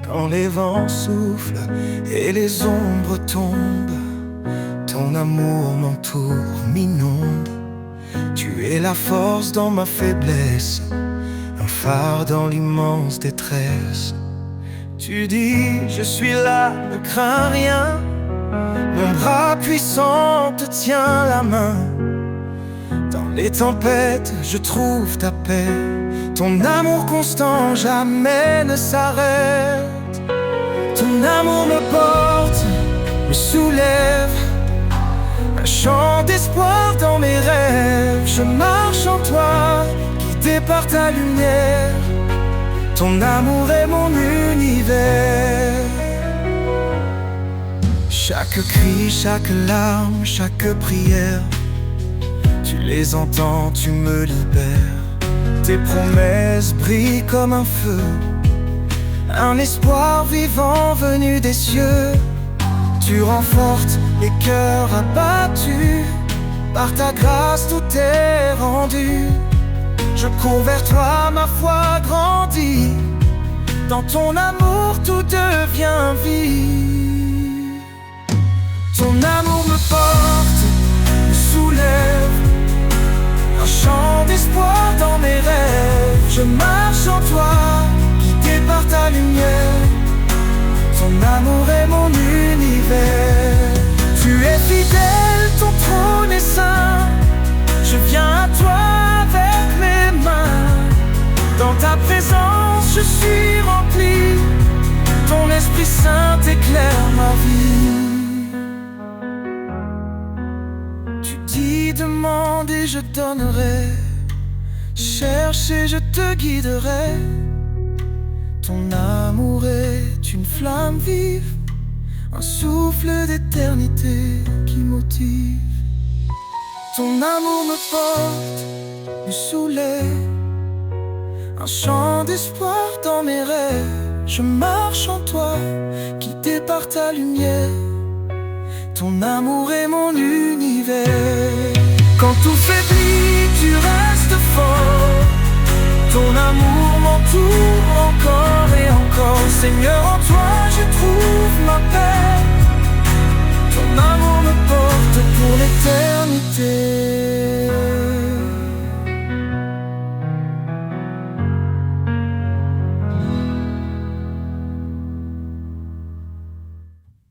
Quand les vents soufflent et les ombres tombent, ton amour m'entoure, m'inonde. Tu es la force dans ma faiblesse, un phare dans l'immense détresse. Tu dis, je suis là, ne crains rien, mon bras puissant te tient la main. Dans les tempêtes, je trouve ta paix, ton amour constant jamais ne s'arrête. Ton amour me porte, me soulève, un chant d'espoir dans mes rêves. Je marche en toi, guidé par ta lumière. Ton amour est mon univers. Chaque cri, chaque larme, chaque prière, tu les entends, tu me libères. Tes promesses brillent comme un feu, un espoir vivant venu des cieux. Tu renforces les cœurs abattus, par ta grâce tout est rendu. Je cours vers toi, ma foi grandit, dans ton amour tout devient vie. Ton amour me porte, me soulève, un chant d'espoir dans mes rêves. Je marche en toi, guidé par ta lumière. Ton amour est mon univers. Tu es fidèle, ton trône est saint. Je viens à toi avec mes mains. Dans ta présence, je suis rempli. Ton Esprit Saint éclaire ma vie. Tu dis, demande et je donnerai. Cherche et je te guiderai. Ton amour est une flamme vive, un souffle d'éternité qui motive. Ton amour me porte, me soulève, un chant d'espoir dans mes rêves. Je marche en toi, guidé par ta lumière. Ton amour est mon univers. Quand tout faiblit, tu restes fort. Ton amour m'entoure encore et encore. Seigneur, en toi je trouve ma paix.